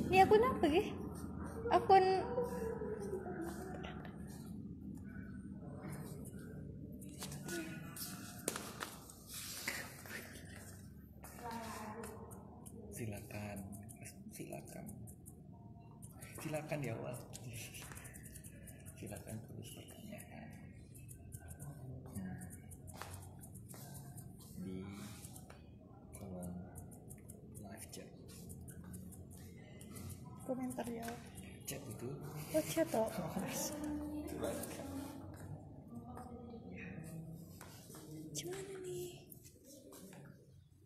Ini akun apa ya? Akun silakan ya awal. Silakan tulis pertanyaan di kolom live chat. komentar ya. Chat itu. Oh chat toh. Gimana nih?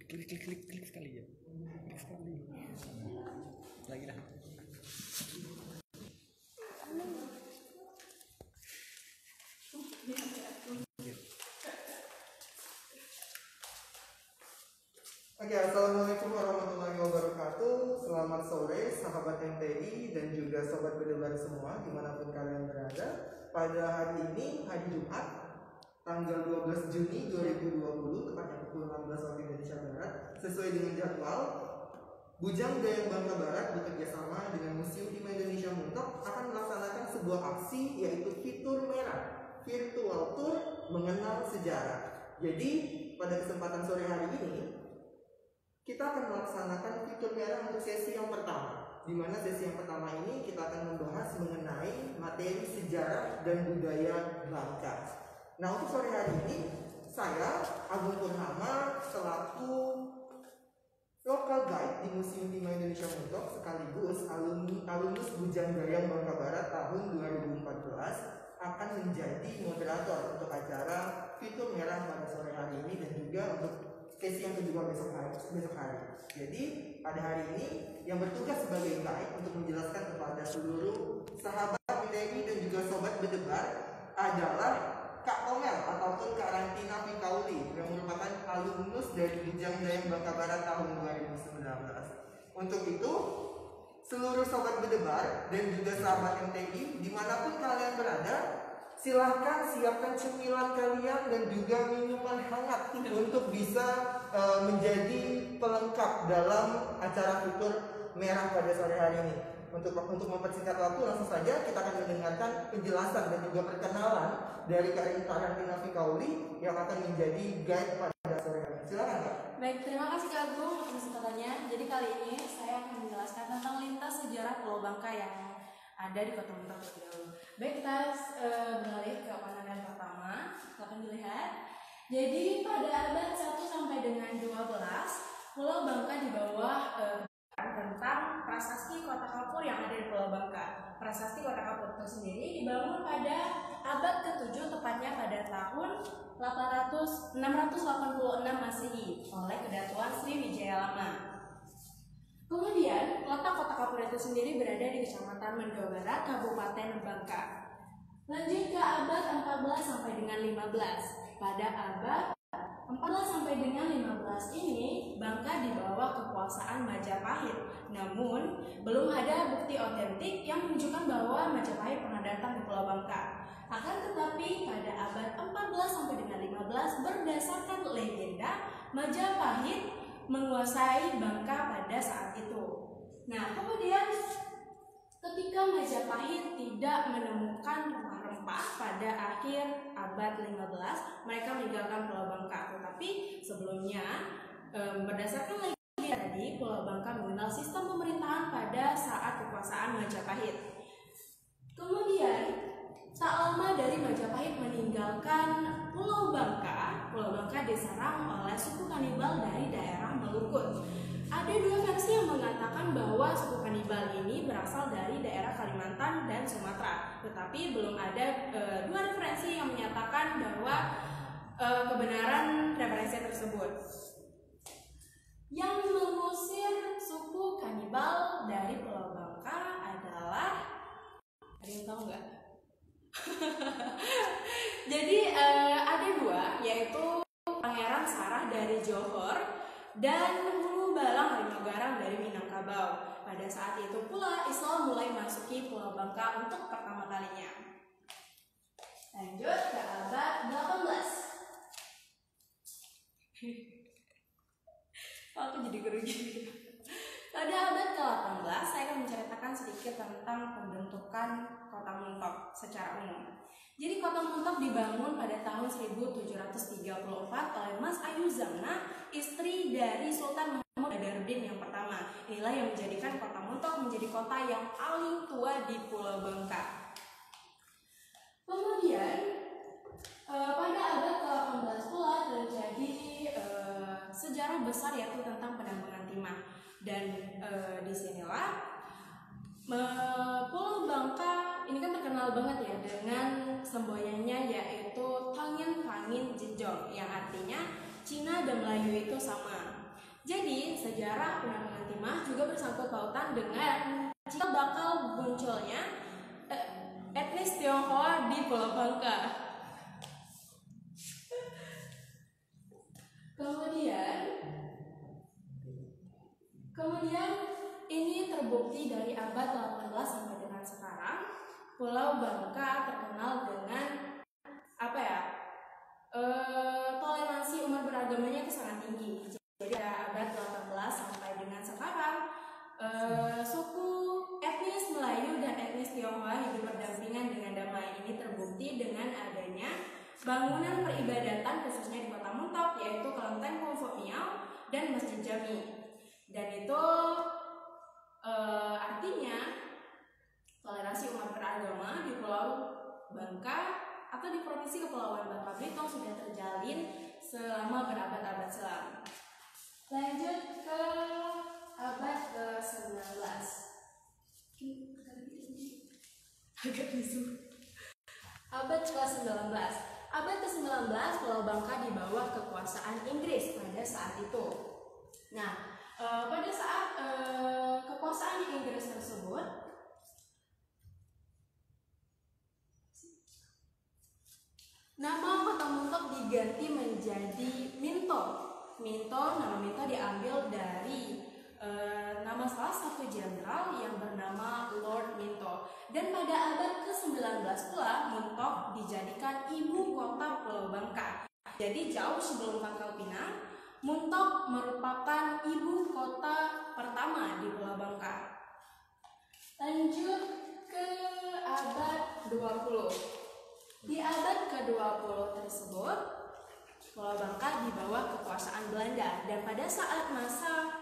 Klik sekali ya. Klik sekali. Lagi lah. Oke, assalamualaikum warahmatullahi wabarakatuh. Selamat sore sahabat MTI dan juga sobat berdebar semua dimanapun kalian berada. Pada hari ini, hari Jumat, tanggal 12 Juni 2020, tepatnya pukul 16 waktu Indonesia Barat, sesuai dengan jadwal, Bujang Gayam Bangka Barat bekerjasama dengan Museum Timah Indonesia Muntok akan melaksanakan sebuah aksi, yaitu Fitur Merah, Virtual Tour Mengenal Sejarah. Jadi, pada kesempatan sore hari ini, kita akan melaksanakan fitur merah untuk sesi yang pertama, di mana sesi yang pertama ini kita akan membahas mengenai materi sejarah dan budaya Bangka. Nah, untuk sore hari ini, saya Agung Purnama selaku local guide di Museum Timah Indonesia Muntok sekaligus alumnus Bujang Gayam Bangka Barat tahun 2014 akan menjadi moderator untuk acara fitur merah pada sore hari ini dan juga untuk sesi yang kedua besok hari. Jadi pada hari ini yang bertugas sebagai guide untuk menjelaskan kepada seluruh sahabat MTI dan juga sobat berdebar adalah Kak Omel ataupun Kak Rantina Pikauli yang merupakan alumnus dari Bujang Gayam Bangka Barat tahun 2019. Untuk itu, seluruh sobat berdebar dan juga sahabat MTI dimanapun kalian berada, silahkan siapkan cemilan kalian dan juga minuman hangat untuk bisa menjadi pelengkap dalam acara fitur merah pada sore hari ini. Untuk mempersingkat waktu, langsung saja kita akan mendengarkan penjelasan dan juga perkenalan dari Kak Rantina Pikauli yang akan menjadi guide pada sore hari ini. Silakan Kak. Baik, terima kasih Kak Agung atas kesempatannya. Jadi kali ini saya akan menjelaskan tentang lintas sejarah Pulau Bangka yang ada di Kota Muntok terlebih dahulu. Baik, kita beralih ke panel yang pertama. Silakan dilihat. Jadi pada abad 1 sampai dengan 12, Pulau Bangka di bawah tentang prasasti Kota Kapur yang ada di Pulau Bangka. Prasasti Kota Kapur itu sendiri dibangun pada abad ke-7, tepatnya pada tahun 686 Masehi oleh Kedatuan Sriwijaya Lama. Kemudian, letak Kota Kapur itu sendiri berada di Kecamatan Mendo Barat, Kabupaten Bangka. Lanjut ke abad 14 sampai dengan 15. Pada abad 14 sampai dengan 15 ini, Bangka di bawah kekuasaan Majapahit. Namun, belum ada bukti otentik yang menunjukkan bahwa Majapahit pernah datang ke Pulau Bangka. Akan tetapi, pada abad 14 sampai dengan 15, berdasarkan legenda, Majapahit menguasai Bangka pada saat itu. Nah, kemudian ketika Majapahit tidak menemukan rempah-rempah pada akhir abad 15, mereka meninggalkan Pulau Bangka. Tetapi sebelumnya, berdasarkan legenda tadi, Pulau Bangka mengenal sistem pemerintahan pada saat kekuasaan Majapahit. Kemudian, tak lama dari Majapahit meninggalkan Pulau Bangka diserang oleh suku kanibal dari daerah Melukut. Ada dua versi yang mengatakan bahwa suku kanibal ini berasal dari daerah Kalimantan dan Sumatera. Tetapi belum ada dua referensi yang menyatakan bahwa kebenaran referensi tersebut. Yang mengusir suku kanibal dari Pulau Bangka adalah, ada yang tahu nggak? Jadi ada dua, yaitu Pangeran Sarah dari Johor dan Hulu Balang Harimau Garang dari Minangkabau. Pada saat itu pula Islam mulai memasuki Pulau Bangka untuk pertama kalinya. Lanjut ke abad 18. Aku jadi grogi. Pada abad ke-18, saya akan menceritakan sedikit tentang pembentukan Kota Muntok secara umum. Jadi Kota Muntok dibangun pada tahun 1734 oleh Mas Ayu Zamna, istri dari Sultan Muhammad Badarudin yang pertama. Inilah yang menjadikan Kota Muntok menjadi kota yang paling tua di Pulau Bangka. Kemudian pada abad ke-18 pula terjadi sejarah besar yaitu tentang penambangan timah. Dan disinilah Pulau Bangka ini kan terkenal banget ya dengan semboyannya yaitu Tangin Jejong, yang artinya Cina dan Melayu itu sama. Jadi sejarah penambangan timah juga bersangkut pautan dengan cikal bakal munculnya etnis Tionghoa di Pulau Bangka. Kemudian ini terbukti dari abad 18 sampai dengan sekarang. Pulau Bangka terkenal dengan toleransi umat beragamanya itu sangat tinggi. Jadi abad 18 sampai dengan sekarang suku etnis Melayu dan etnis Tionghoa hidup berdampingan dengan damai. Ini terbukti dengan adanya bangunan peribadatan khususnya di Kota Muntok, yaitu Kelenteng Kung Fu Miao dan Masjid Jami. Dan itu artinya toleransi umat beragama di Pulau Bangka atau di Provinsi Kepulauan Bangka Belitung sudah terjalin selama berabad-abad silam. Lanjut ke abad ke-19. Agak bisu. Abad ke-19. Abad ke-19 Pulau Bangka di bawah kekuasaan Inggris pada saat itu. Nah, pada saat kekuasaan Inggris tersebut, nama Kota Muntok diganti menjadi Minto. Nama Minto diambil dari nama salah satu jenderal yang bernama Lord Minto. Dan pada abad ke-19 pula Muntok dijadikan ibu kota Pulau Bangka. Jadi jauh sebelum Pangkal Pinang, Muntok merupakan ibu kota pertama di Pulau Bangka. Lanjut ke abad 20. Di abad ke-20 tersebut, Pulau Bangka di bawah kekuasaan Belanda. Dan pada saat masa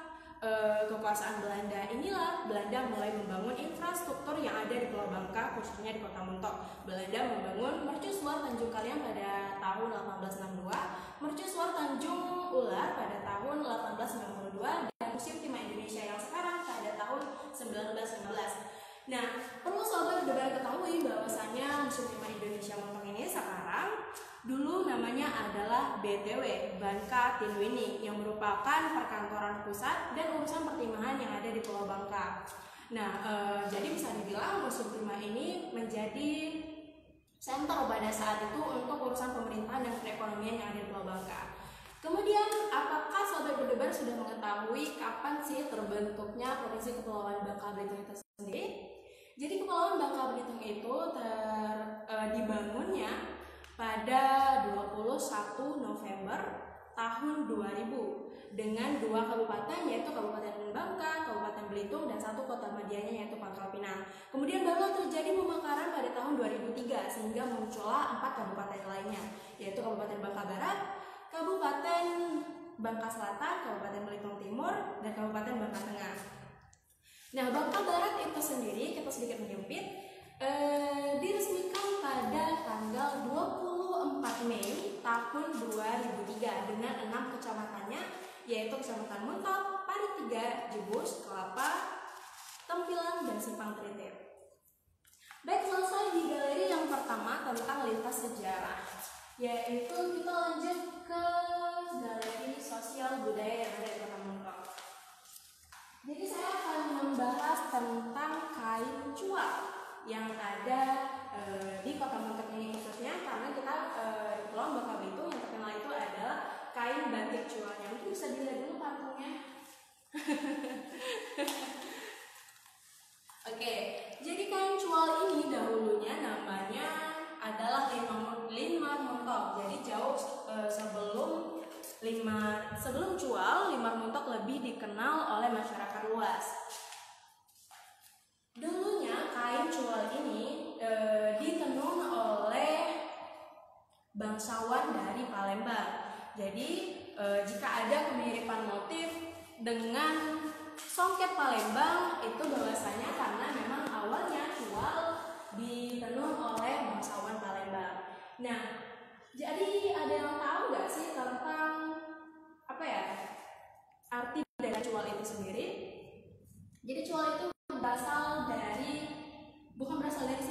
kekuasaan Belanda inilah Belanda mulai membangun infrastruktur yang ada di Pulau Bangka, khususnya di Kota Muntok. Belanda membangun Mercusuar Tanjung Kalian pada tahun 1862, Mercusuar Tanjung Ular pada tahun 1892, dan Museum Timah Indonesia yang sekarang pada tahun 1915. Nah, perlu sobat berdebar ketahui bahwasanya Museum Timah Indonesia Muntok ini sekarang dulu namanya adalah BTW, Bangka Tinwini, yang merupakan perkantoran pusat dan urusan pertimahan yang ada di Pulau Bangka. Nah, jadi bisa dibilang Museum Timah ini menjadi center pada saat itu untuk urusan pemerintahan dan perekonomian yang ada di Pulau Bangka. Kemudian, apakah sobat berdebar sudah mengetahui kapan sih terbentuknya Provinsi Kepulauan Bangka Belitung itu sendiri? Jadi Kepulauan Bangka Belitung itu dibangunnya pada 21 November tahun 2000 dengan 2 kabupaten, yaitu Kabupaten Bangka, Kabupaten Belitung, dan 1 kota medianya yaitu Pangkal Pinang. Kemudian baru terjadi pemekaran pada tahun 2003 sehingga muncullah 4 kabupaten lainnya, yaitu Kabupaten Bangka Barat, Kabupaten Bangka Selatan, Kabupaten Belitung Timur, dan Kabupaten Bangka Tengah. Nah, Bangka Barat itu sendiri kita sedikit menyempit, diresmikan pada tanggal 24 Mei tahun 2003 dengan 6 kecamatannya, yaitu Kecamatan Muntok, Paritiga, Jebus, Kelapa, Tempilang, dan Simpang Tritip. Baik, selesai di galeri yang pertama tentang lintas sejarah, yaitu kita lanjut ke galeri sosial budaya yang ada di Kota Muntok. Jadi saya akan membahas tentang kain cuak yang ada di Kota Muntok ini khususnya, karena kita di Pulau Bangka Belitung yang terkenal itu adalah kain batik cuaknya. Mungkin bisa dilihat dulu pantungnya. Oke, jadi kain cual ini dahulunya namanya adalah Linmar Muntok. Jadi jauh sebelum Sebelum cual, limar muntok lebih dikenal oleh masyarakat luas. Dulunya kain cual ini ditenun oleh bangsawan dari Palembang. Jadi jika ada kemiripan motif dengan songket Palembang, itu bahwasanya karena memang awalnya cual ditenun oleh bangsawan Palembang. Nah, jadi ada yang tahu nggak sih tentang apa ya arti dari cual itu sendiri? Jadi cual itu bukan berasal dari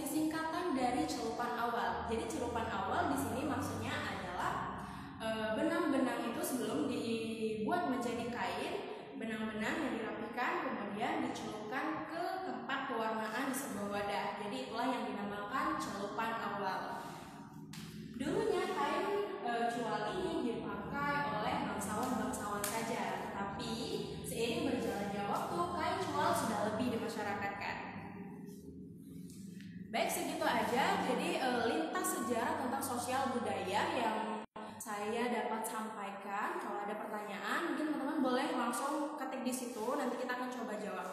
singkatan dari celupan awal. Jadi celupan awal di sini maksudnya adalah benang-benang itu sebelum dibuat menjadi kain, benang-benang yang dirapikan kemudian dicelupkan ke tempat pewarnaan di sebuah wadah. Jadi itulah yang dinamakan celupan awal. Dulunya kain cual ini dipakai oleh bangsawan-bangsawan saja, tetapi seiring berjalannya waktu kain cual sudah lebih dimasyarakatkan. Baik, segitu aja. Jadi lintas sejarah tentang sosial budaya yang saya dapat sampaikan. Kalau ada pertanyaan, mungkin teman-teman boleh langsung ketik di situ. Nanti kita akan coba jawab.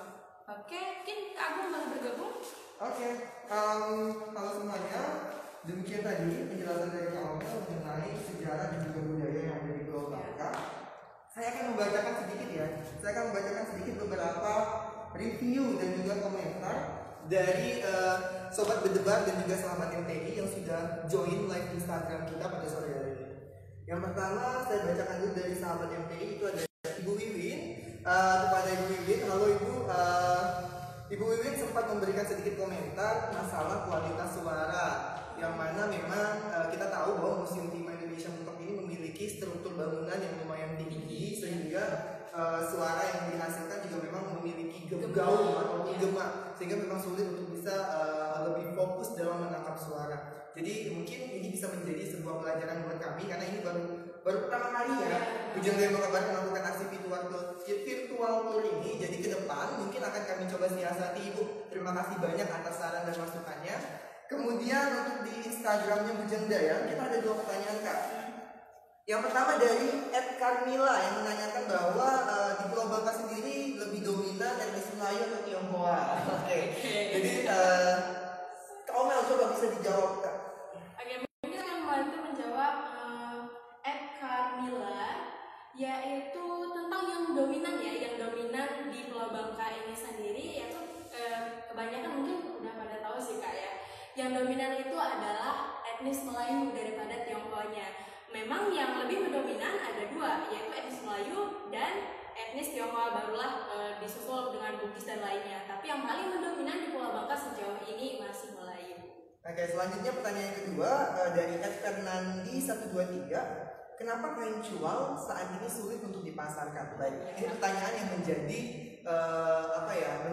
Oke, mungkin Kak Agung boleh bergabung. Oke, halo semuanya. Demikian tadi penjelasan dari Kak Omel mengenai sejarah dan juga budaya yang ada di Pulau Bangka. Saya akan membacakan sedikit beberapa review dan juga komentar dari Sobat Berdebat dan juga sahabat MTI yang sudah join live Instagram kita pada sore hari ini. Yang pertama saya bacakan dulu dari sahabat MTI, itu ada Ibu Wiwin. Kepada Ibu Wiwin, halo Ibu. Ibu Wiwin sempat memberikan sedikit komentar masalah kualitas suara, yang mana memang kita tahu bahwa Museum Timah Indonesia Muntok ini memiliki struktur bangunan yang lumayan tinggi, sehingga suara yang dihasilkan juga memang memiliki gaung ataupun gema, sehingga memang sulit untuk bisa lebih fokus dalam menangkap suara. Jadi mungkin ini bisa menjadi sebuah pelajaran buat kami, karena ini baru pertama kali ya Bujang Daya Makabar melakukan aksi virtual tour ini. Jadi ke depan mungkin akan kami coba siasati. Ibu, terima kasih banyak atas saran dan masukannya. Kemudian untuk di Instagramnya Bujang Daya, kita ada 2 pertanyaan Kak. Yang pertama dari @Carmila yang menanyakan bahwa di Pulau Bangka sendiri lebih dominan etnis Melayu atau Tionghoa. Oke. Jadi Kak Omel coba bisa dijawab Kak. Oke, mungkin saya membantu menjawab Carmila, yaitu tentang yang dominan ya, yang dominan di Pulau Bangka ini sendiri, yaitu kebanyakan mungkin udah pada tahu sih Kak ya. Yang dominan itu adalah etnis Melayu daripada Tionghoanya. Memang yang lebih mendominan ada 2, yaitu etnis Melayu dan etnis Tionghoa, barulah disusul dengan Bugis dan lainnya. Tapi yang paling mendominan di Pulau Bangka sejauh ini masih Melayu. Oke, selanjutnya pertanyaan kedua dari @Fernandi123. Kenapa kain cual saat ini sulit untuk dipasarkan? Baik, ini pertanyaan yang menjadi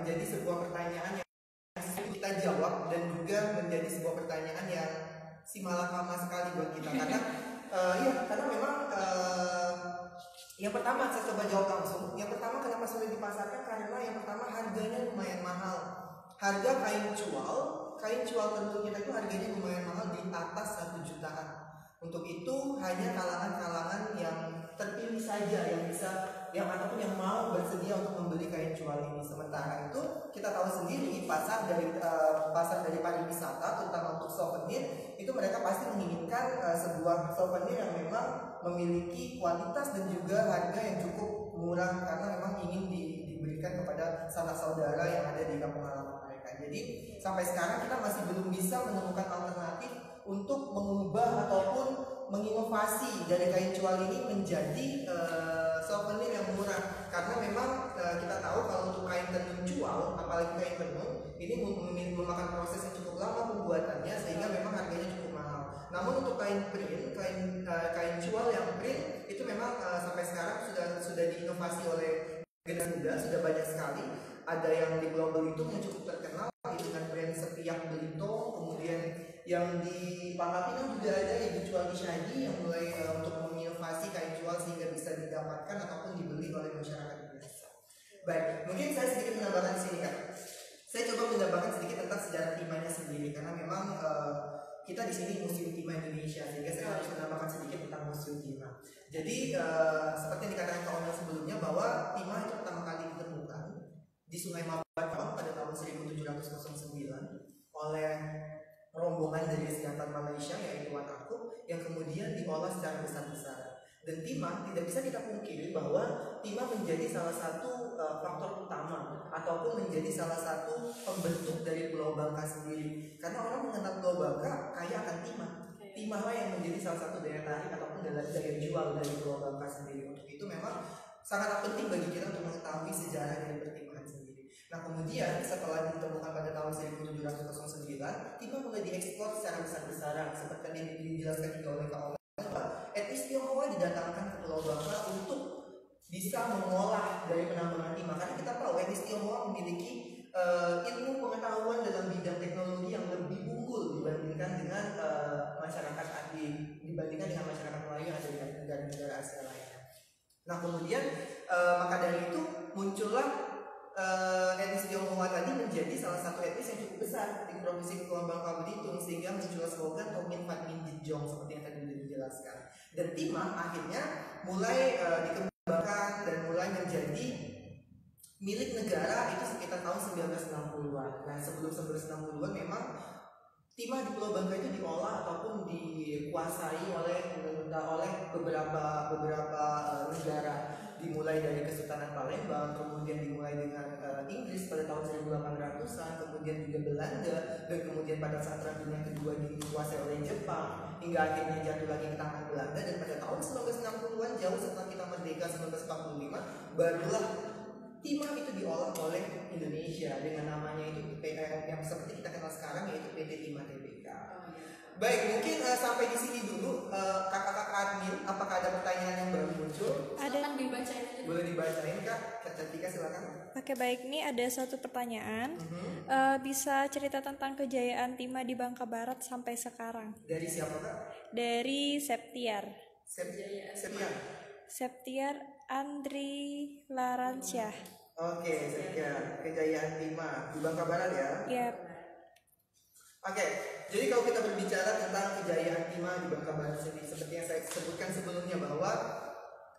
menjadi sebuah pertanyaan yang kita jawab dan juga menjadi sebuah pertanyaan yang simalakama sekali buat kita, karena memang yang pertama saya coba jawab langsung. Yang pertama, kenapa sulit dipasarkan? Karena yang pertama harganya lumayan mahal. Harga kain cual tenun kita itu harganya lumayan mahal, di atas 1 jutaan. Untuk itu hanya kalangan-kalangan yang terpilih saja yang ataupun yang mau bersedia untuk membeli kain cual ini. Sementara itu kita tahu sendiri pasar dari pariwisata, terutama untuk souvenir, itu mereka pasti menginginkan sebuah souvenir yang memang memiliki kualitas dan juga harga yang cukup murah, karena memang ingin diberikan kepada sanak saudara yang ada di kampung halaman mereka. Jadi sampai sekarang kita masih belum bisa menemukan alternatif untuk mengubah ataupun menginovasi dari kain cual ini menjadi souvenir yang murah, karena memang kita tahu kalau untuk kain tenun cual, apalagi kain tenun ini memakan proses yang cukup lama pembuatannya, sehingga memang harganya cukup mahal. Namun untuk kain print, kain cual yang print itu memang sampai sekarang sudah diinovasi oleh generasi muda, sudah banyak sekali. Ada yang di Pulau Belitung yang cukup terkenal dengan brand Sepiak Belitung, kemudian yang di Pangkal Pinang juga ada yang dijual di Shadi yang mulai untuk menginovasi kain cual sehingga bisa didapatkan ataupun dibeli oleh masyarakat biasa. Baik, mungkin saya sedikit menambahkan di sini Kak. Saya coba menambahkan sedikit tentang sejarah timahnya sendiri, karena memang kita di sini Museum Timah Indonesia, sehingga saya harus menambahkan sedikit tentang Museum Timah. Jadi seperti yang dikatakan Kak Omel sebelumnya bahwa timah itu pertama kali ditemukan di Sungai Mabakang pada tahun 1709 oleh rombongan dari Siantar Malaysia yaitu Wan Aku yang kemudian diolah secara besar-besaran. Dan timah tidak bisa kita pungkiri bahwa timah menjadi salah satu faktor utama ataupun menjadi salah satu pembentuk dari Pulau Bangka sendiri. Karena orang mengenal Pulau Bangka kaya akan timah. Timahlah yang menjadi salah satu daya tarik ataupun daya jual dari Pulau Bangka sendiri. Untuk itu memang sangat penting bagi kita untuk mengetahui sejarah dari pertimahan sendiri. Nah kemudian setelah ditemukan pada tahun 1709, timah mulai dieksplor secara besar-besaran seperti yang dijelaskan juga oleh Kak Omel. Etnis Tionghoa didatangkan ke Pulau Bangka untuk bisa mengolah dari penambangan timah. Karena kita tahu etnis Tionghoa memiliki ilmu pengetahuan dalam bidang teknologi yang lebih unggul dibandingkan dengan masyarakat dibandingkan dengan masyarakat Melayu yang ada di negara-negara Asia lainnya. Nah kemudian maka dari itu muncullah etnis Tionghoa tadi menjadi salah satu etnis yang cukup besar di provinsi Kepulauan Bangka Belitung sehingga muncullah slogan Tomin Fat Min Jejong seperti yang tadi sudah dijelaskan. Dan timah akhirnya mulai dikembangkan dan mulai menjadi milik negara itu sekitar tahun 1960-an. Nah sebelum 1960-an memang timah di Pulau Bangka itu diolah ataupun dikuasai oleh beberapa negara, dimulai dari Kesultanan Palembang, kemudian dimulai dengan Inggris pada tahun 1800-an, kemudian juga Belanda, dan kemudian pada saat Perang Dunia Kedua dikuasai oleh Jepang, hingga akhirnya jatuh lagi ke tangan Belanda. Dan pada tahun 1960-an, jauh setelah kita merdeka 1945, barulah timah itu diolah oleh Indonesia dengan namanya itu yang seperti kita kenal sekarang yaitu PT Timah Tbk. Baik, mungkin sampai di sini dulu kakak-kakak admin. Apakah ada pertanyaan yang baru muncul? Ada. Silakan dibacain aja. Boleh dibacain Kak Cantika, silakan. Oke baik, ini ada satu pertanyaan. Bisa cerita tentang kejayaan timah di Bangka Barat sampai sekarang? Dari siapa Kak? Dari Septiar. Septiar Andri Laransyah. Oke, Septiar. Kejayaan timah di Bangka Barat ya? Yap. Oke, jadi kalau kita berbicara tentang kejayaan timah di Bangka Barat sendiri, seperti yang saya sebutkan sebelumnya bahwa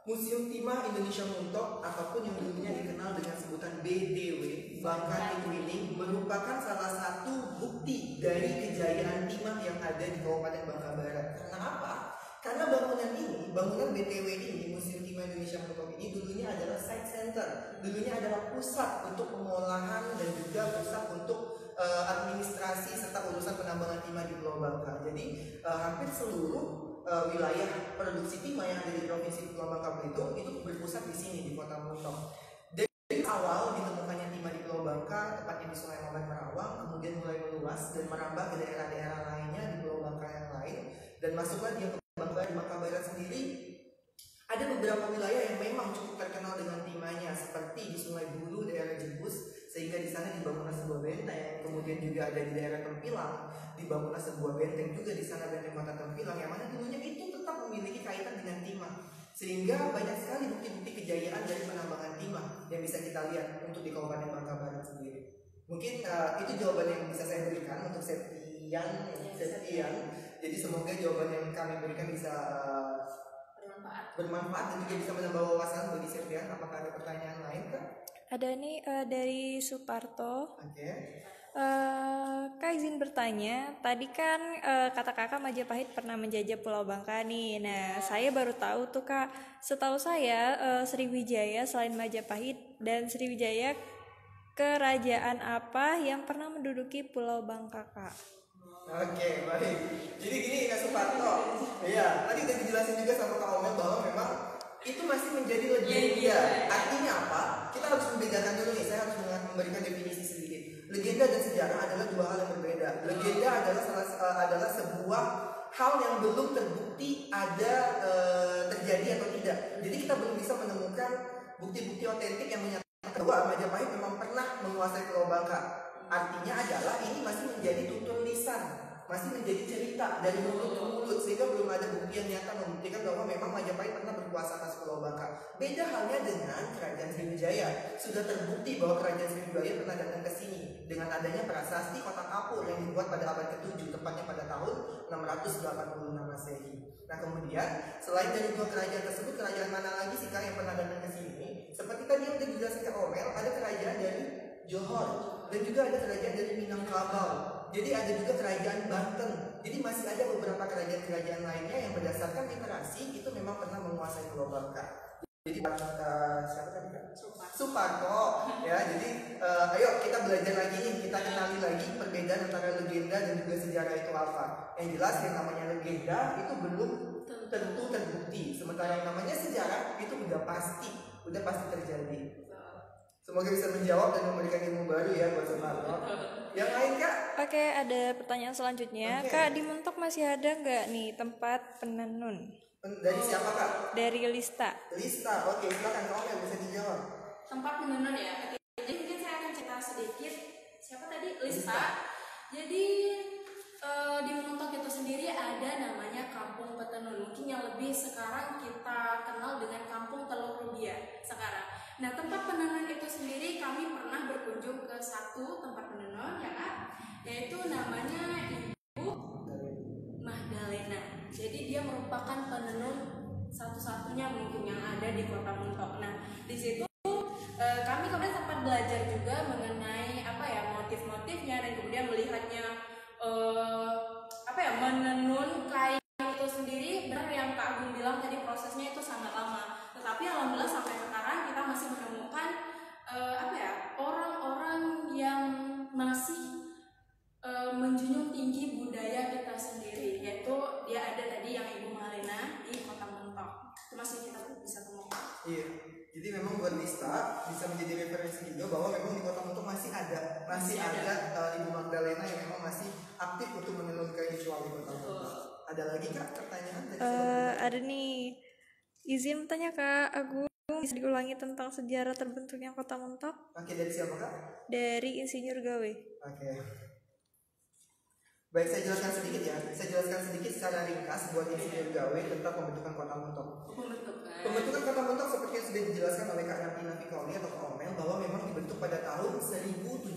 Museum Timah Indonesia Muntok ataupun yang dulunya dikenal dengan sebutan BDW Bangka Twining merupakan salah satu bukti dari kejayaan timah yang ada di Kabupaten Bangka Barat. Karena apa? Karena bangunan BTW ini, Museum Timah Indonesia Muntok ini dulunya adalah site center, dulunya adalah pusat untuk pengolahan dan juga pusat untuk administrasi serta urusan penambangan timah di Pulau Bangka. Jadi hampir seluruh wilayah produksi timah yang ada di provinsi Pulau Bangka Belitung itu berpusat di sini di Kota Muntok. Dari awal ditemukannya timah di Pulau Bangka, tepatnya di Sungai Mabat Merawang, kemudian mulai meluas dan merambah ke daerah-daerah lainnya di Pulau Bangka yang lain, dan masuklah dia ke Bangka. Di Bangka Barat sendiri ada beberapa wilayah yang memang cukup terkenal dengan timahnya, seperti di Sungai Bulu, daerah Jebus, sehingga di sana dibangunlah sebuah benteng. Kemudian juga ada di daerah Tempilang, dibangunlah sebuah benteng juga di sana, benteng Kota Tempilang, yang mana dulunya itu tetap memiliki kaitan dengan timah. Sehingga banyak sekali bukti-bukti kejayaan dari penambangan timah yang bisa kita lihat untuk di Kabupaten Bangka Barat sendiri. Mungkin itu jawaban yang bisa saya berikan untuk Septian. Jadi semoga jawaban yang kami berikan bisa bermanfaat dan juga bisa menambah wawasan bagi Septian. Apakah ada pertanyaan lain Kak? Ada nih dari Suparto. Oke. Kak izin bertanya, tadi kan kata kakak Majapahit pernah menjajah Pulau Bangka nih. Nah, saya baru tahu tuh Kak. Setahu saya Sriwijaya selain Majapahit dan Sriwijaya, kerajaan apa yang pernah menduduki Pulau Bangka Kak? Oke, baik. Jadi gini Kak Suparto. Iya, tadi udah dijelasin juga sama Kak Omel bahwa memang itu masih menjadi legenda. Artinya apa? Kita harus membedakan dulu nih. Saya harus memberikan definisi sedikit. Legenda dan sejarah adalah dua hal yang berbeda. Legenda adalah sebuah hal yang belum terbukti ada terjadi atau tidak. Jadi kita belum bisa menemukan bukti-bukti otentik yang menyatakan bahwa Majapahit memang pernah menguasai Pulau Bangka. Artinya adalah ini masih menjadi tutur lisan, masih menjadi cerita dari mulut ke mulut, sehingga belum ada bukti yang nyata membuktikan bahwa memang Majapahit pernah berkuasa atas Pulau Bangka. Beda halnya dengan Kerajaan Sriwijaya. Sudah terbukti bahwa Kerajaan Sriwijaya pernah datang ke sini dengan adanya prasasti Kota Kapur yang dibuat pada abad ke-7, tepatnya pada tahun 686 Masehi. Nah kemudian selain dari dua kerajaan tersebut, kerajaan mana lagi sih Kak yang pernah datang ke sini? Seperti tadi yang udah dijelaskan Kak Omel, ada kerajaan dari Johor dan juga ada kerajaan dari Minangkabau. Jadi ada juga kerajaan Banten. Jadi masih ada beberapa kerajaan-kerajaan lainnya yang berdasarkan literasi itu memang pernah menguasai Pulau Bangka. Jadi siapa tadi Kak? Suparto ya. Jadi ayo kita belajar lagi nih, kita kenali lagi perbedaan antara legenda dan juga sejarah itu apa. Yang jelas yang namanya legenda itu belum tentu terbukti, sementara yang namanya sejarah itu udah pasti terjadi. Semoga bisa menjawab dan memberikan ilmu baru ya buat Suparto. Yang lain Kak? Oke, ada pertanyaan selanjutnya. Oke. Kak, di Mentok masih ada nggak nih tempat penenun? Dari siapa Kak? Dari Lista. Lista. Oke, silakan Kak Omel bisa dijawab. Tempat penenun ya. Oke. Jadi mungkin saya akan cerita sedikit. Siapa tadi? Lista. Jadi di Mentok itu sendiri ada namanya Kampung Petenun. Mungkin yang lebih sekarang kita kenal dengan Kampung Teluk Rubiah sekarang. Nah, tempat penenun itu sendiri kami pernah berkunjung ke satu tempat penenun ya Kak, yaitu namanya Ibu Magdalena. Jadi dia merupakan penenun satu-satunya mungkin yang ada di Kota Mentok. Nah, di situ kami kemarin sempat belajar juga mengenai apa ya motif-motifnya dan kemudian melihatnya menenun kain itu sendiri. Benar yang Kak Agung bilang tadi prosesnya itu sangat lama. Tetapi alhamdulillah sampai sekarang kita masih menemukan orang-orang yang masih menjunjung tinggi budaya kita sendiri, yaitu dia ada tadi yang Ibu Malena di Kota Mentok. Itu masih kita bisa temukan. Iya. Jadi memang buat Lista bisa menjadi referensi juga bahwa memang di Kota Mentok masih ada Ibu Magdalena yang memang masih aktif untuk menenun kain syawal di Kota Mentok. Ada lagi Kak pertanyaan tadi? Ada nih. Izin bertanya Kak Agung, bisa diulangi tentang sejarah terbentuknya Kota Mentok? Oke, dari siapa Kak? Dari Insinyur Gawe. Oke. Baik, saya jelaskan sedikit ya. Saya jelaskan sedikit secara ringkas buat Insinyur Gawe tentang pembentukan Kota Mentok. Pembentukan Kota Mentok seperti yang sudah dijelaskan oleh Kak Natina Fikoli atau Kak Omel bahwa memang dibentuk pada tahun 1734,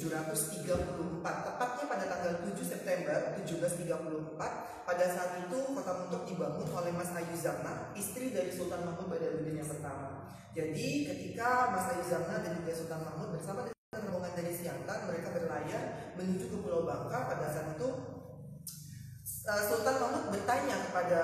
tepatnya pada tanggal 7 September 1734. Pada saat itu Kota Mentok dibangun oleh Mas Ayu Zamna, istri dari Sultan Mahmud Badaruddin yang pertama. Jadi ketika Mas Ayu Zamna dan juga Sultan Mahmud bersama dengan rombongan dari Siantar, mereka berlayar menuju ke Pulau Bangka. Pada saat itu Sultan Mahmud bertanya kepada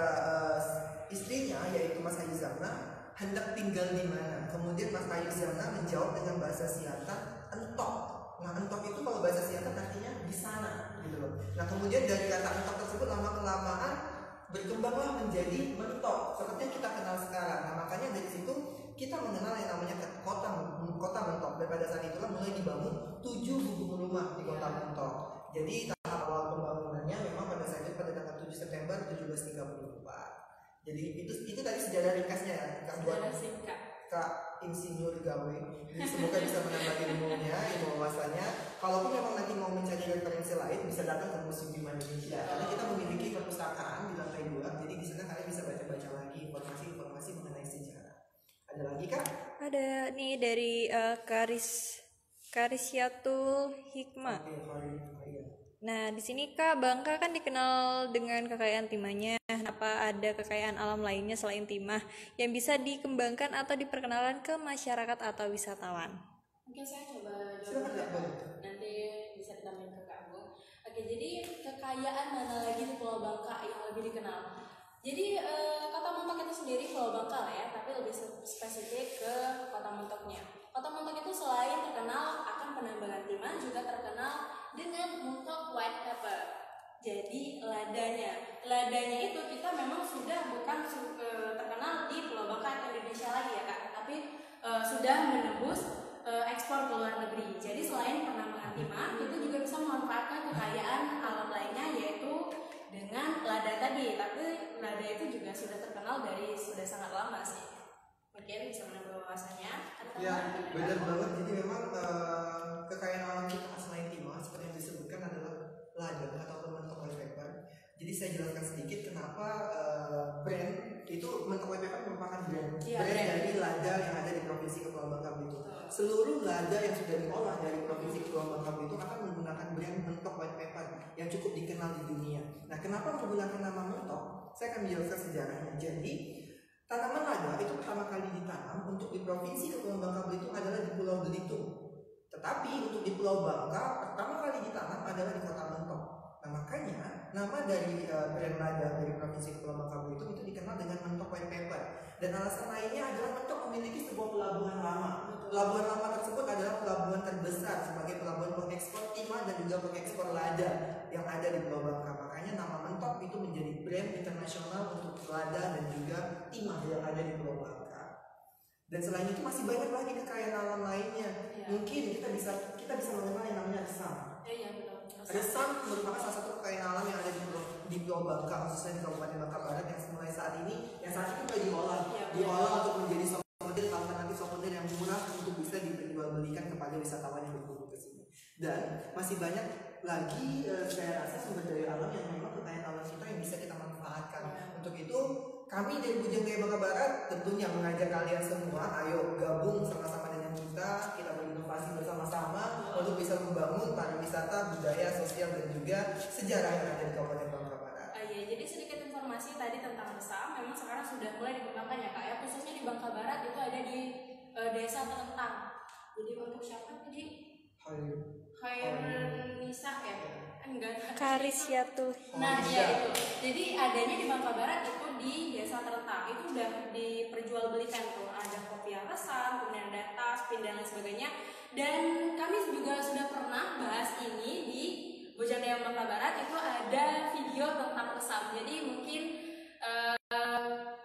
istrinya yaitu Mas Ayu Zamna hendak tinggal di mana. Kemudian Mas Ayu Zamna menjawab dengan bahasa Siantar, entok. Nah, entok itu kalau bahasa Siantar artinya di sana, gitu loh. Nah, kemudian dari kata entok tersebut lama-kelamaan berkembanglah menjadi mentok seperti yang kita kenal sekarang. Nah, makanya dari situ kita mengenal yang namanya kota Mentok. Dan pada saat itulah mulai dibangun 7 gubuk rumah di Kota Mentok. Jadi tahap awal pembangunannya memang pada saat itu pada tanggal 7 September 1734. Jadi itu tadi sejarah ringkasnya ya, Kak, buat Kak Insinyur Gawe. Jadi semoga bisa menambah ilmunya, ilmu wawasannya. Kalaupun memang nanti mau mencari referensi lain, bisa datang ke Museum Bima Indonesia. Karena kita memiliki perpustakaan di lantai 2, jadi di sana kalian bisa baca-baca lagi informasi-informasi mengenai sejarah. Ada lagi Kak? Ada nih dari Karisyatul Hikmah. Nah, di sini Kak, Bangka kan dikenal dengan kekayaan timahnya. Apa ada kekayaan alam lainnya selain timah yang bisa dikembangkan atau diperkenalkan ke masyarakat atau wisatawan? Mungkin saya coba jawab, nanti bisa ditambahin ke Kak Agung. Oke, jadi kekayaan mana lagi di Pulau Bangka yang lebih dikenal? Jadi Kota Mentok itu sendiri Pulau Bangka lah ya, tapi lebih spesifik ke Kota Mentoknya. Kota Mentok itu selain terkenal akan penambangan timah, juga terkenal dengan Mentok white pepper. Jadi ladanya itu kita memang sudah bukan terkenal di Pulau Bangka Indonesia lagi ya Kak, tapi sudah menembus ekspor ke luar negeri. Jadi selain penambangan timah, itu juga bisa memanfaatkan kekayaan alam lainnya yaitu dengan lada tadi. Tapi lada itu juga sudah terkenal dari sudah sangat lama sih. Mungkin bisa menambah wawasannya. Ya, benar banget. Jadi memang kekayaan alam kita selain timah seperti yang disebutkan adalah lada atau Mentok white pepper. Jadi saya jelaskan sedikit kenapa brand itu Mentok white pepper merupakan brand dari lada yang ada di Provinsi Kepulauan Bangka Belitung. Seluruh lada yang sudah diolah dari Provinsi Kepulauan Bangka Belitung akan menggunakan brand Mentok white pepper yang cukup dikenal di dunia. Nah, kenapa menggunakan nama Mentok? Saya akan menjelaskan sejarahnya. Jadi tanaman lada itu pertama kali ditanam untuk di provinsi Kepulauan Bangka Belitung adalah di Pulau Belitung. Tetapi untuk di Pulau Bangka pertama kali ditanam adalah di Kota Mentok. Nah makanya nama dari brand lada dari provinsi Kepulauan Bangka Belitung itu dikenal dengan Mentok White Pepper. Dan alasan lainnya adalah Mentok memiliki sebuah pelabuhan lama. Pelabuhan lama tersebut adalah pelabuhan terbesar sebagai pelabuhan pengekspor timah dan juga pengekspor lada yang ada di Pulau Bangka. Makanya nama Mentok itu menjadi brand internasional untuk lada dan juga timah yang ada di Pulau Bangka. Dan selain itu masih banyak lagi kekayaan alam lainnya. Mungkin kita bisa mengenal yang namanya resam. Resam merupakan salah satu kekayaan alam yang ada di Pulau Bangka, khususnya di Kabupaten Bangka Barat yang mulai saat ini sudah diolah untuk menjadi souvenir, alternatif souvenir yang murah untuk bisa diperjualbelikan kepada wisatawan yang berkunjung ke sini. Dan masih banyak lagi saya rasa sumber daya alam yang memang kekayaan alam kita yang bisa kita manfaatkan. Untuk itu kami dari Bujang Gaya Bangka Barat tentunya mengajak kalian semua, ayo gabung sama-sama dengan kita berinovasi bersama-sama untuk bisa membangun pariwisata, budaya, sosial dan juga sejarah yang ada di Kabupaten Bangka Barat. Iya, jadi sedikit informasi tadi tentang resam, memang sekarang sudah mulai dikembangkan ya Kak ya, khususnya di Bangka Barat itu ada di desa Terentang. Jadi untuk siapa tadi? Khairunisa ya? Enggak. Karisyatul. Nah ya itu. Jadi adanya di Bangka Barat itu di desa Terentang itu udah diperjualbelikan tuh, ada kopi yang resam, kemudian ada tas, pin dan lain sebagainya. Dan kami juga sudah pernah bahas ini di Bojang Bangka Barat itu ada video tentang resam. Jadi mungkin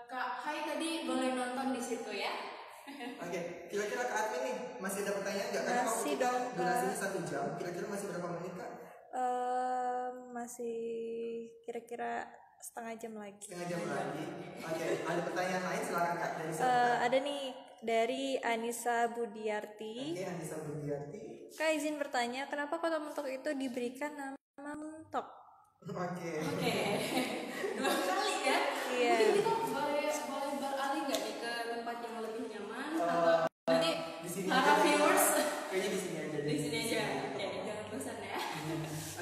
Kak Hai tadi boleh nonton di situ ya. Oke, kira-kira Kak Admin nih masih ada pertanyaan nggak? Karena waktu Masih kita dong, Kak. durasinya 1 jam, kira-kira masih berapa menit Kak? Masih kira-kira setengah jam lagi. Setengah jam lagi. Oke, ada pertanyaan lain silakan Kak dari Ada nih dari Anissa Budiarti. Oke, Anissa Budiarti. Kak izin bertanya, kenapa Kota Mentok itu diberikan nama Mentok? Oke. Dua kali ya. Iya. Mungkin kita boleh beralih nggak nih ke tempat yang lebih nyaman atau nanti Di sini para aja. viewers Kayaknya di sini aja. di sini aja. Ya, jangan bosan ya.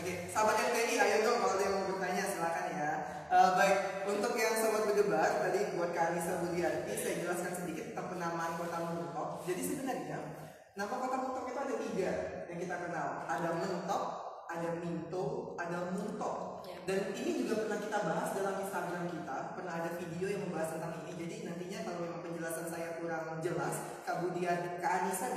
Oke, sahabat MTI, ayo dong kalau ada yang mau bertanya silakan ya. Baik, untuk yang sobat berdebat tadi buat Kak Anissa Budiarti saya jelaskan sedikit tentang penamaan Kota Mentok. Jadi sebenarnya nama Kota Mentok itu ada 3 yang kita kenal. Ada Mentok, ada Minto, ada Muntok. Dan ini juga pernah kita bahas dalam Instagram kita. Pernah ada video yang membahas tentang ini. Jadi nantinya kalau memang penjelasan saya kurang jelas, Kak Anissa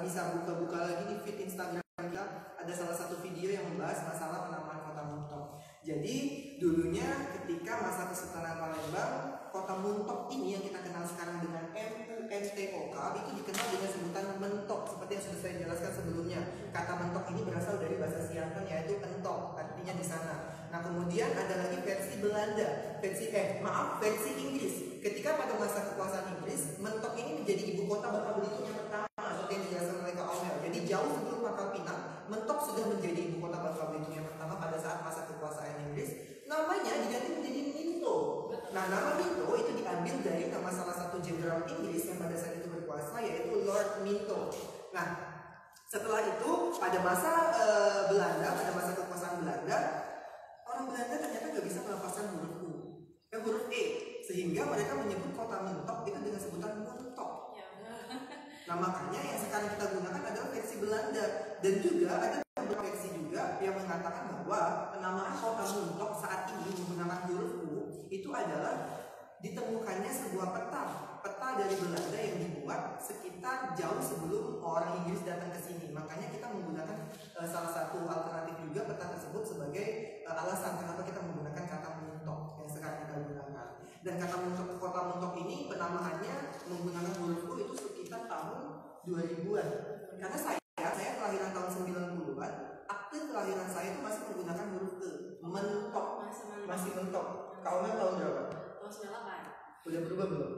bisa buka-buka lagi di feed Instagram kita. Ada salah satu video yang membahas masalah penamaan Kota Mentok. Jadi dulunya ketika masa Kesultanan Palembang, Kota Mentok ini yang kita kenal sekarang dengan MUNTOK itu dikenal dengan sebutan Mentok seperti yang sudah saya jelaskan sebelumnya. Kata Mentok ini berasal dari bahasa Siantan yaitu entok, artinya di sana. Nah kemudian ada lagi versi Belanda, versi Inggris. Ketika pada masa kekuasaan Inggris, Mentok ini menjadi ibu kota Bangka Belitung yang pertama seperti yang dijelaskan oleh Kak Omel. Jadi jauh sebelum Pangkal Pinang, Mentok sudah menjadi ibu kota Bangka Belitung yang pertama pada saat masa kekuasaan Inggris. Namanya diganti menjadi Minto. Nah nama Minto itu diambil dari nama salah satu jenderal Inggris yang pada saat itu berkuasa yaitu Lord Minto. Nah setelah itu pada masa Belanda, pada masa kekuasaan Belanda, orang Belanda ternyata nggak bisa melafazkan huruf E, sehingga mereka menyebut Kota Mentok itu dengan sebutan Muntok. Nah makanya yang sekarang kita gunakan adalah versi Belanda. Dan juga ada beberapa versi juga yang mengatakan bahwa penamaan Kota Mentok saat ini menggunakan huruf U itu adalah ditemukannya sebuah peta dari Belanda yang dibuat sekitar jauh sebelum orang Inggris datang ke sini. Makanya kita menggunakan salah satu alternatif juga peta tersebut sebagai alasan kenapa kita menggunakan kata Mentok yang sekarang kita gunakan. Dan kata Kota Mentok ini penamaannya menggunakan huruf U itu sekitar tahun 2000-an. Karena saya kelahiran tahun 90-an, akte kelahiran saya itu masih menggunakan huruf E, Mentok. Masih Mentok. Kau tahun berapa? Tahun 98. Udah berubah belum?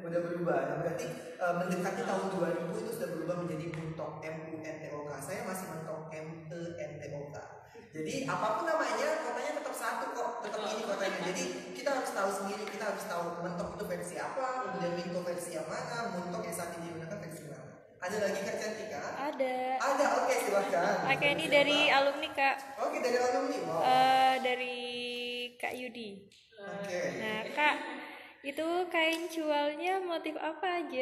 Udah berubah. Nah, berarti mendekati tahun 2000 itu sudah berubah menjadi Mentok, MUNTOK. Saya masih Mentok, MENTOK. Jadi apapun namanya, kotanya tetap satu kok, tetap ini kotanya. Jadi kita harus tahu sendiri, kita harus tahu Mentok itu versi apa, kemudian Minto versi yang mana, Muntok yang saat ini digunakan versi mana. Ada lagi Kak Cantika? Ada, oke silahkan. Oke, ini dari alumni Kak. Oke, dari alumni. Wow. Dari Kak Yudi. Oke. Oke. Nah, Kak, itu kain cualnya motif apa aja?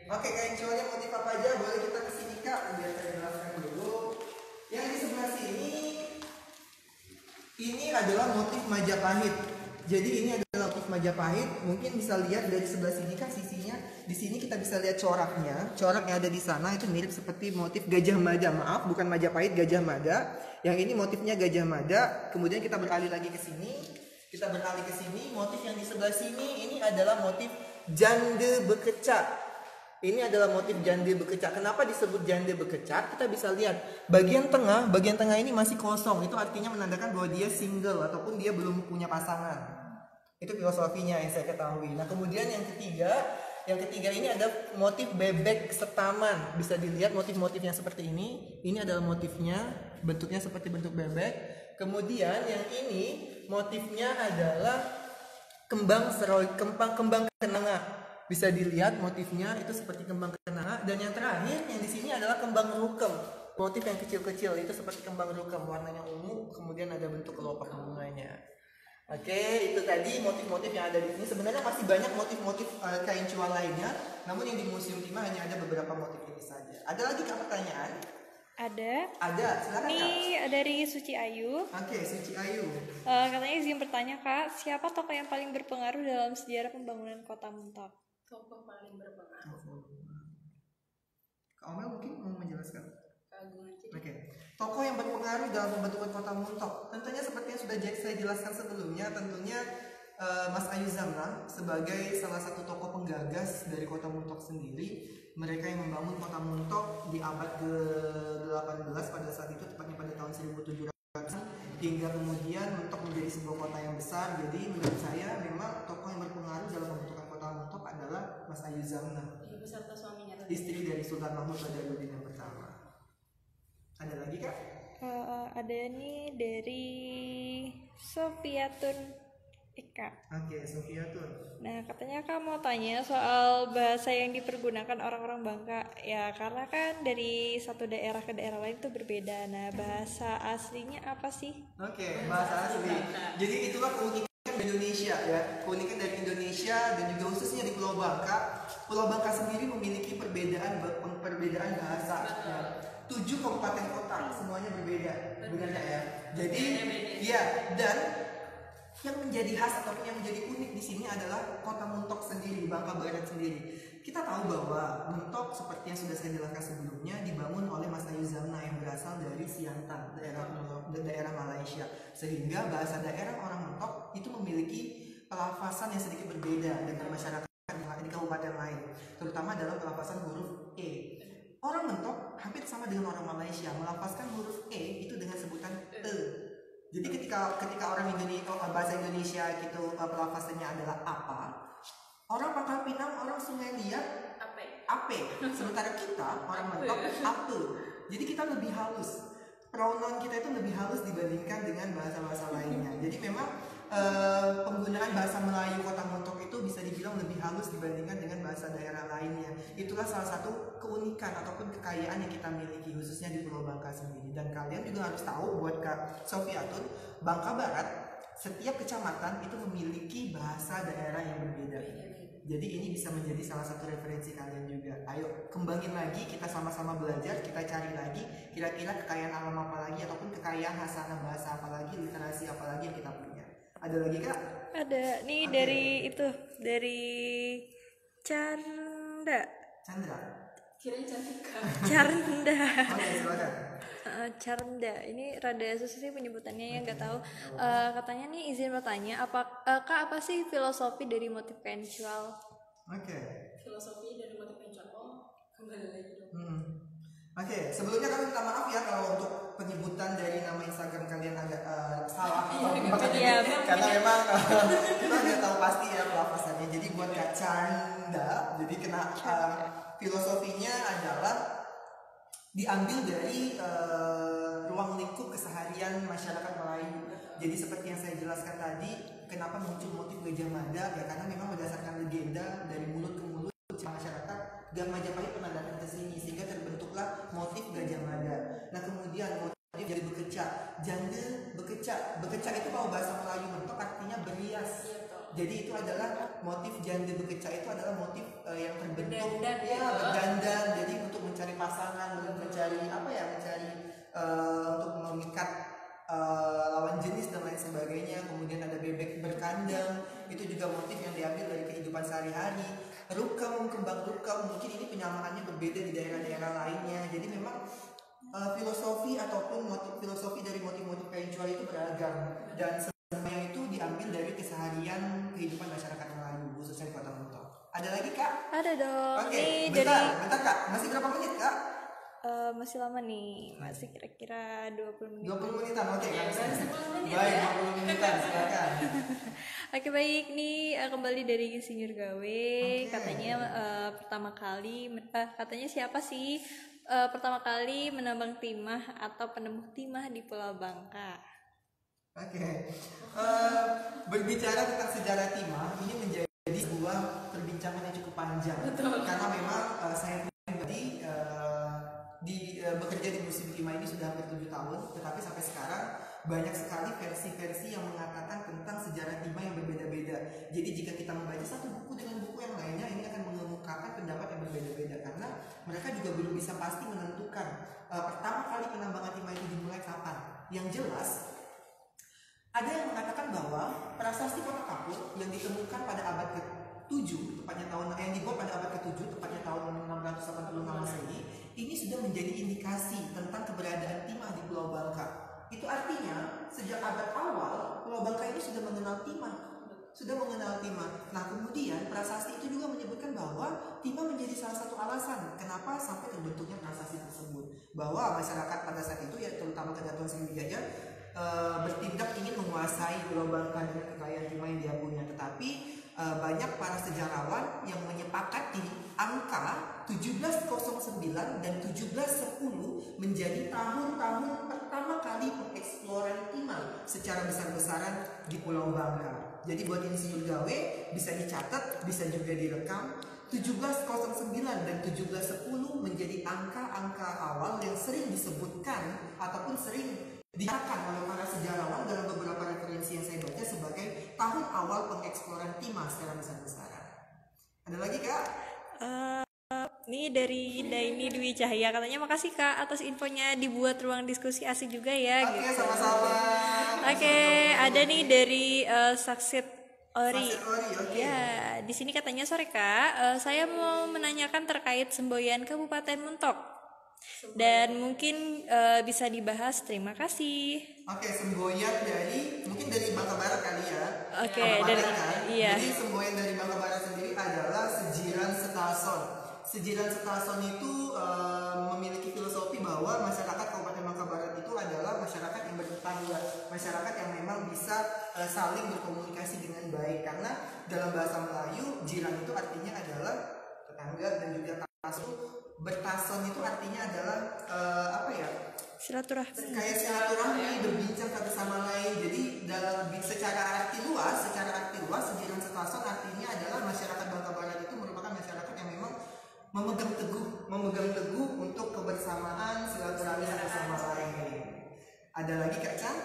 Oke, kain cualnya motif apa aja? Boleh kita kesini Kak, biar saya jelaskan dulu. Yang di sebelah sini, ini adalah motif Majapahit. Jadi ini adalah motif Majapahit. Mungkin bisa lihat dari sebelah sini Kak, sisinya. Di sini kita bisa lihat coraknya. Corak yang ada di sana itu mirip seperti motif Gajah Mada. Maaf, bukan Majapahit, Gajah Mada. Yang ini motifnya Gajah Mada. Kemudian kita beralih lagi ke sini. Kita beralih ke sini. Motif yang di sebelah sini ini adalah motif Jande Bekecak. Ini adalah motif jande bekecak. Kenapa disebut jande bekecak? Kita bisa lihat bagian tengah ini masih kosong. Itu artinya menandakan bahwa dia single ataupun dia belum punya pasangan. Itu filosofinya yang saya ketahui. Nah, kemudian yang ketiga ini ada motif bebek setaman. Bisa dilihat motif-motifnya seperti ini. Ini adalah motifnya, bentuknya seperti bentuk bebek. Kemudian yang ini motifnya adalah kembang kenanga. Bisa dilihat motifnya itu seperti kembang kenanga. Dan yang terakhir yang di sini adalah kembang rukem. Motif yang kecil-kecil itu seperti kembang rukem, warnanya ungu, kemudian ada bentuk kelopak bunganya. Oke, itu tadi motif-motif yang ada di sini. Sebenarnya masih banyak motif-motif kain cual lainnya, namun yang di Museum Timah hanya ada beberapa motif ini saja. Ada lagi Kak pertanyaan? Ada, silakan Kak. Ini dari Suci Ayu. Oke, Suci Ayu. Katanya izin bertanya Kak, siapa tokoh yang paling berpengaruh dalam sejarah pembangunan Kota Muntok? Tokoh paling berpengaruh. Kak Omel mungkin mau menjelaskan? Agung aja. Oke. Tokoh yang berpengaruh dalam pembentukan Kota Muntok. Tentunya seperti yang sudah saya jelaskan sebelumnya, tentunya Mas Ayu Zamna sebagai salah satu tokoh penggagas dari Kota Muntok sendiri. Mereka yang membangun Kota Muntok di abad ke-18 pada saat itu, tepatnya pada tahun 1700 hingga kemudian Muntok menjadi sebuah kota yang besar. Jadi menurut saya memang tokoh yang berpengaruh dalam pembentukan Kota Muntok adalah Mas Ayu Zamna, Beserta suaminya. istri dari Sultan Mahmud Badarudin yang pertama. Ada lagi Kak? Ada nih dari Sofiatun Eka. Oke, Sofiatun. Nah, katanya Kak mau tanya soal bahasa yang dipergunakan orang-orang Bangka. Ya, karena kan dari satu daerah ke daerah lain itu berbeda. Nah, bahasa aslinya apa sih? Oke, bahasa asli. Jadi itulah keunikan Indonesia ya. Keunikan dari Indonesia dan juga khususnya di Pulau Bangka. Pulau Bangka sendiri memiliki perbedaan bahasa. Ya. 7 kabupaten kota semuanya berbeda, benar nggak ya? Jadi, ya, dan yang menjadi khas ataupun yang menjadi unik di sini adalah Kota Muntok sendiri, Bangka Barat sendiri. Kita tahu bahwa Muntok seperti yang sudah saya jelaskan sebelumnya dibangun oleh Mas Ayu Zamna yang berasal dari Siantan, daerah Malaysia. Sehingga bahasa daerah orang Muntok itu memiliki pelafasan yang sedikit berbeda dengan masyarakat di kabupaten lain, terutama dalam pelafasan huruf E. Orang Muntok hampir sama dengan orang Malaysia, melafazkan huruf E itu dengan sebutan E. Jadi ketika orang Indonesia, bahasa Indonesia gitu pelafasannya adalah apa, orang Pangkal Pinang, orang Sungai Liat ape. Sementara kita orang Mentok ape. Jadi kita lebih halus. Pronoun kita itu lebih halus dibandingkan dengan bahasa-bahasa lainnya. Jadi memang penggunaan bahasa Melayu Kota Muntok itu bisa dibilang lebih halus dibandingkan dengan bahasa daerah lainnya. Itulah salah satu keunikan ataupun kekayaan yang kita miliki khususnya di Pulau Bangka sendiri. Dan kalian juga harus tahu buat Kak Sofiatun, Bangka Barat setiap kecamatan itu memiliki bahasa daerah yang berbeda. Jadi ini bisa menjadi salah satu referensi kalian juga. Ayo kembangin lagi, kita sama-sama belajar, kita cari lagi kira-kira kekayaan alam apa lagi ataupun kekayaan hasanah bahasa apa lagi, literasi apa lagi yang kita punya. Ada lagi Kak? Ada nih dari Chandra. Kirain Cantika. Carnda. Oke, silakan. Carnda. Ini rada susah sih penyebutannya ya, nggak tahu. Katanya nih izin bertanya, Kak, apa sih filosofi dari motif kain cual? Oke. Filosofi dari motif kain kembali lagi dong. Oke, sebelumnya kami minta maaf ya kalau untuk penyebutan dari nama Instagram kalian agak salah karena memang kita nggak tahu pasti ya pelafasannya. Jadi buat Kak Canda, jadi kena filosofinya adalah diambil dari ruang lingkup keseharian masyarakat Melayu. Jadi seperti yang saya jelaskan tadi, kenapa muncul motif Gajah Mada ya karena memang berdasarkan legenda dari mulut ke mulut masyarakat Gang Majapahit pernah datang ke sini sehingga terbentuklah motif Gajah Mada. Nah kemudian motif jadi bekecak, jande bekecak. Bekecak itu kalau bahasa adalah motif janda bekeca itu adalah motif yang terbentuk Berdandan ya gitu. berdandan, jadi untuk mencari pasangan, untuk mencari apa ya, mencari untuk memikat lawan jenis dan lain sebagainya. Kemudian ada bebek berkandang, itu juga motif yang diambil dari kehidupan sehari-hari. Rukam, kembang rukam, mungkin ini penyamaannya berbeda di daerah-daerah lainnya. Jadi memang filosofi ataupun filosofi dari motif-motif kain cual itu beragam, dan semuanya itu diambil dari keseharian kehidupan masyarakat Melayu khususnya di Kota Muntok. Ada lagi Kak? Ada dong. Oke, Nih bentar Kak, masih berapa menit Kak? masih lama nih, masih kira-kira 20 menit. 20 menitan, oke Kak. Baru 10 menit Baik, ya. 20 menitan, silakan. Oke baik nih, kembali dari Insinyur Gawe. Oke. Katanya pertama kali katanya siapa sih pertama kali menambang timah atau penemu timah di Pulau Bangka? Oke. Berbicara tentang sejarah timah, ini menjadi sebuah perbincangan yang cukup panjang. Karena memang saya pribadi bekerja di musim timah ini sudah hampir 7 tahun, tetapi sampai sekarang banyak sekali versi-versi yang mengatakan tentang sejarah timah yang berbeda-beda. Jadi jika kita membaca satu buku dengan buku yang lainnya, ini akan mengemukakan pendapat yang berbeda-beda karena mereka juga belum bisa pasti menentukan pertama kali penambangan timah itu dimulai kapan. Yang jelas, ada yang mengatakan bahwa prasasti Kota Kapur yang ditemukan pada abad ke-7, tepatnya tahun yang dibuat pada abad ke-7, tepatnya tahun 686 Masehi, ini sudah menjadi indikasi tentang keberadaan timah di Pulau Bangka. Itu artinya sejak abad awal Pulau Bangka ini sudah mengenal timah. Nah kemudian prasasti itu juga menyebutkan bahwa timah menjadi salah satu alasan kenapa sampai terbentuknya prasasti tersebut. Bahwa masyarakat pada saat itu ya terutama Kedatuan Sriwijaya bertindak ingin menguasai Pulau Bangka dengan kekayaan timah yang dia punya. Tetapi banyak para sejarawan yang menyepakati angka 1709 dan 1710 menjadi tahun-tahun pertama kali pengeksploran timah secara besar-besaran di Pulau Bangka. Jadi buat Insinyur Gawe bisa dicatat, bisa juga direkam. 1709 dan 1710 menjadi angka-angka awal yang sering disebutkan ataupun sering dikatakan oleh para sejarawan dalam beberapa referensi yang saya baca sebagai tahun awal pengeksploran timah secara besar-besaran. Ada lagi Kak? Ini dari Daini Dwi Cahaya, katanya makasih Kak atas infonya, dibuat ruang diskusi asik juga ya. Oke, gitu. sama-sama. Oke, ada nih dari Saksit Ori. Saksit Ori, oke. Ya, di sini katanya sore Kak, saya mau menanyakan terkait semboyan Kabupaten Muntok. Dan mungkin bisa dibahas. Terima kasih. Oke, semboyan mungkin dari Bangka Barat kali ya. Oke, Kabupaten dari- kan? iya. Jadi semboyan dari Bangka Barat sendiri adalah Sejiran Setason. Sejiran Setason itu memiliki filosofi bahwa masyarakat Kabupaten Bangka Barat itu adalah masyarakat yang bertetangga, masyarakat yang memang bisa saling berkomunikasi dengan baik. Karena dalam bahasa Melayu, jiran itu artinya adalah tetangga, dan juga bertason itu artinya adalah apa ya? Silaturahmi. Kayak silaturahmi, berbincang satu sama lain. Jadi secara arti luas, Sejiran Setason artinya adalah masyarakat Bangka Barat itu merupakan masyarakat yang memang memegang teguh untuk kebersamaan, silaturahmi satu sama lain. Ada lagi Kak Chan?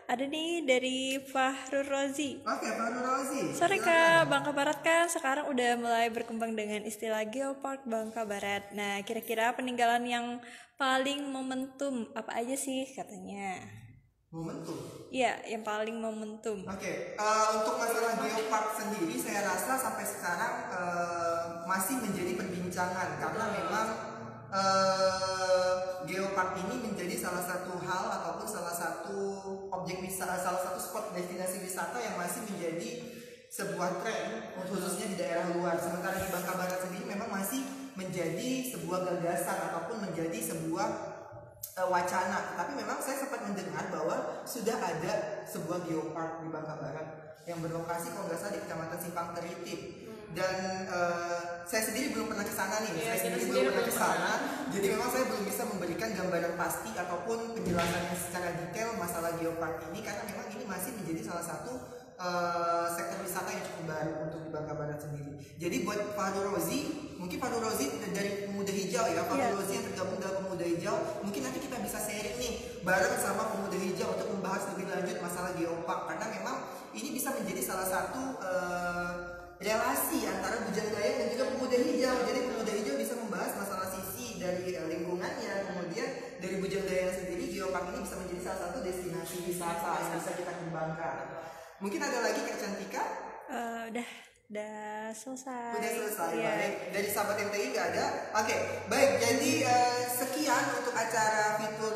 Ada nih dari Fahrul Rozi. Oke, Pak Nur Rozi. Sore Kak, Bangka Barat kan sekarang udah mulai berkembang dengan istilah Geopark Bangka Barat. Nah, kira-kira peninggalan yang paling momentum apa aja sih katanya? Momentum. Iya, yang paling momentum. Oke, untuk masalah geopark sendiri saya rasa sampai sekarang masih menjadi perbincangan karena memang geopark ini menjadi salah satu hal ataupun salah satu objek wisata, salah satu spot destinasi wisata yang masih menjadi sebuah tren khususnya di daerah luar. Sementara di Bangka Barat sendiri memang masih menjadi sebuah gagasan ataupun menjadi sebuah wacana. Tapi memang saya sempat mendengar bahwa sudah ada sebuah geopark di Bangka Barat yang berlokasi kalau nggak salah di Kecamatan Simpang Teritip. Dan saya sendiri belum pernah ke sana nih. Iya, Saya kita sendiri sendiri belum pernah ke belum sana. Jadi memang saya belum bisa memberikan gambaran pasti ataupun penjelasannya secara detail masalah geopark ini karena memang ini masih menjadi salah satu sektor wisata yang cukup baru untuk di Bangka Barat sendiri. Jadi buat Fahrul Rozi, mungkin Fahrul Rozi dari Pemuda Hijau ya, Fahrul Rozi yang tergabung dalam Pemuda Hijau, mungkin nanti kita bisa sharing nih bareng sama Pemuda Hijau untuk membahas lebih lanjut masalah geopark karena memang ini bisa menjadi salah satu relasi antara Bujang Dayang dan juga Pemuda Hijau. Jadi Pemuda Hijau bisa membahas masalah sisi dari lingkungannya, kemudian dari Bujang Dayang sendiri Geopark ini bisa menjadi salah satu destinasi wisata yang bisa kita kembangkan. Mungkin ada lagi Kak Cantika? Udah selesai. Udah selesai, Iya. baik. Dari sahabat MTI nggak ada? Oke, baik. Jadi sekian untuk acara fitur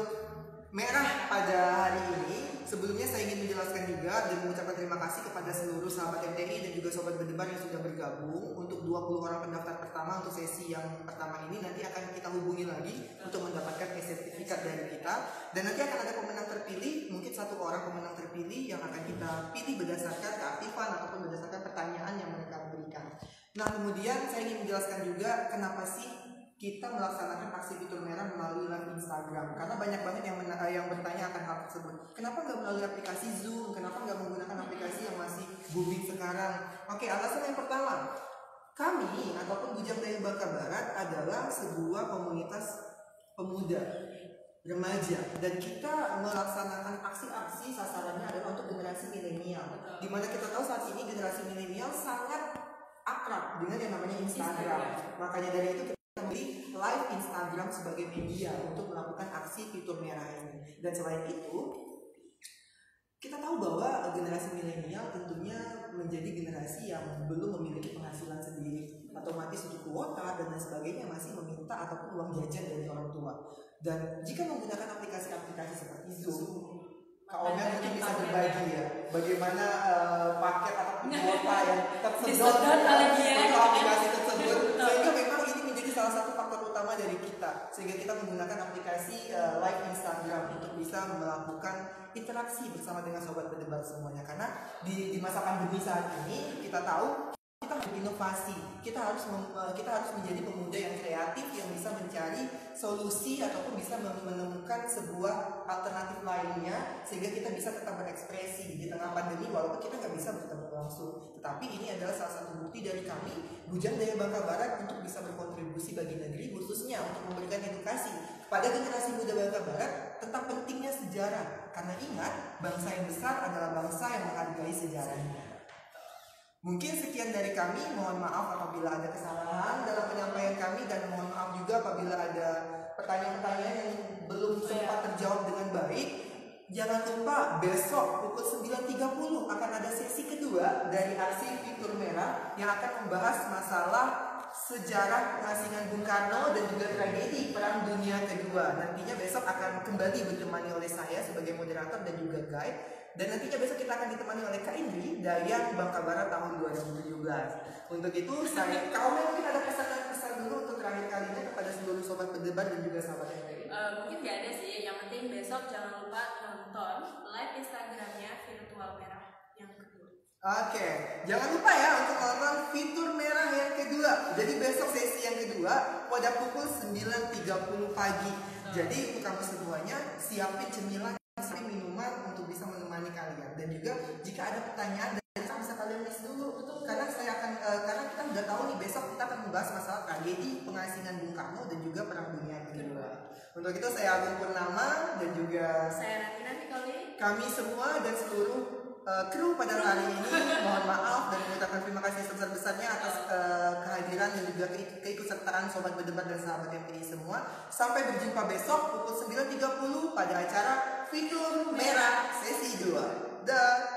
merah pada hari ini. Sebelumnya saya ingin menjelaskan juga dan mengucapkan terima kasih kepada seluruh sahabat MTI dan juga sobat berdebar yang sudah bergabung. Untuk 20 orang pendaftar pertama untuk sesi yang pertama ini nanti akan kita hubungi lagi untuk mendapatkan sertifikat dari kita. Dan nanti akan ada pemenang terpilih, mungkin 1 orang pemenang terpilih yang akan kita pilih berdasarkan keaktifan ataupun berdasarkan pertanyaan yang mereka berikan. Nah, kemudian saya ingin menjelaskan juga kenapa sih kita melaksanakan aksi fitur merah melalui live Instagram. Karena banyak banget yang bertanya akan hal tersebut. Kenapa nggak melalui aplikasi Zoom? Kenapa nggak menggunakan aplikasi yang masih booming sekarang? Oke, alasan yang pertama, kami ataupun Bujang Dayang Bangka Barat adalah sebuah komunitas pemuda remaja dan kita melaksanakan aksi-aksi sasarannya adalah untuk generasi milenial. Dimana kita tahu saat ini generasi milenial sangat akrab dengan yang namanya Instagram. Makanya dari itu kita memilih live Instagram sebagai media untuk melakukan aksi fitur merah ini. Dan selain itu, kita tahu bahwa generasi milenial tentunya menjadi generasi yang belum memiliki penghasilan sendiri, otomatis untuk kuota dan lain sebagainya masih meminta ataupun uang jajan dari orang tua. Dan jika menggunakan aplikasi-aplikasi seperti Zoom, Kak Omel mungkin bisa berbagi ya bagaimana paket ataupun kuota yang tersedot untuk aplikasi tersebut, sehingga memang ini menjadi salah satu faktor utama dari kita, sehingga kita menggunakan aplikasi live Instagram untuk bisa melakukan interaksi bersama dengan sobat berdebar semuanya. Karena di masa pandemi saat ini kita tahu kita harus berinovasi, kita harus menjadi pemuda yang kreatif yang bisa mencari solusi ataupun bisa menemukan sebuah alternatif lainnya sehingga kita bisa tetap berekspresi di tengah pandemi walaupun kita nggak bisa bertemu langsung. Tetapi ini adalah salah satu bukti dari kami Bujang Dayang Bangka Barat untuk bisa berkontribusi bagi negeri, khususnya untuk memberikan edukasi kepada generasi muda Bangka Barat tentang pentingnya sejarah. Karena ingat, bangsa yang besar adalah bangsa yang menghargai sejarahnya. Mungkin sekian dari kami, mohon maaf apabila ada kesalahan dalam penyampaian kami dan mohon maaf juga apabila ada pertanyaan-pertanyaan yang belum sempat terjawab dengan baik. Jangan lupa besok pukul 9.30 akan ada sesi kedua dari aksi fitur merah yang akan membahas masalah sejarah pengasingan Bung Karno dan juga tragedi Perang Dunia Kedua. Nantinya besok akan kembali ditemani oleh saya sebagai moderator dan juga guide. Dan nantinya besok kita akan ditemani oleh Kak Indri Dayang Bangka Barat tahun 2017. Untuk itu, Kak Omel mungkin ada pesan dulu untuk terakhir kalinya kepada seluruh sobat berdebar dan juga sahabat MTI. Mungkin gak ada sih, yang penting besok jangan lupa nonton live Instagramnya Virtual Merah yang kedua. Oke, jangan lupa ya untuk nonton fitur merah yang kedua. Jadi besok sesi yang kedua pada pukul 9.30 pagi. Jadi untuk kamu semuanya siapin cemilan, siapin minuman untuk bisa menemani kalian. Dan juga jika ada pertanyaan bisa kalian list dulu. Karena karena kita udah tahu nih besok kita akan membahas masalah tragedi pengasingan Bung Karno dan juga Perang Dunia Kedua. Untuk itu saya Agung Purnama dan juga Saya Rafina Nikoli. kami semua dan seluruh kru pada hari ini mohon maaf dan mengucapkan terima kasih sebesar-besarnya atas kehadiran dan juga keikutsertaan sobat berdebar dan sahabat MTI semua. Sampai berjumpa besok pukul 9.30 pada acara Fitur Merah sesi 2. Dah.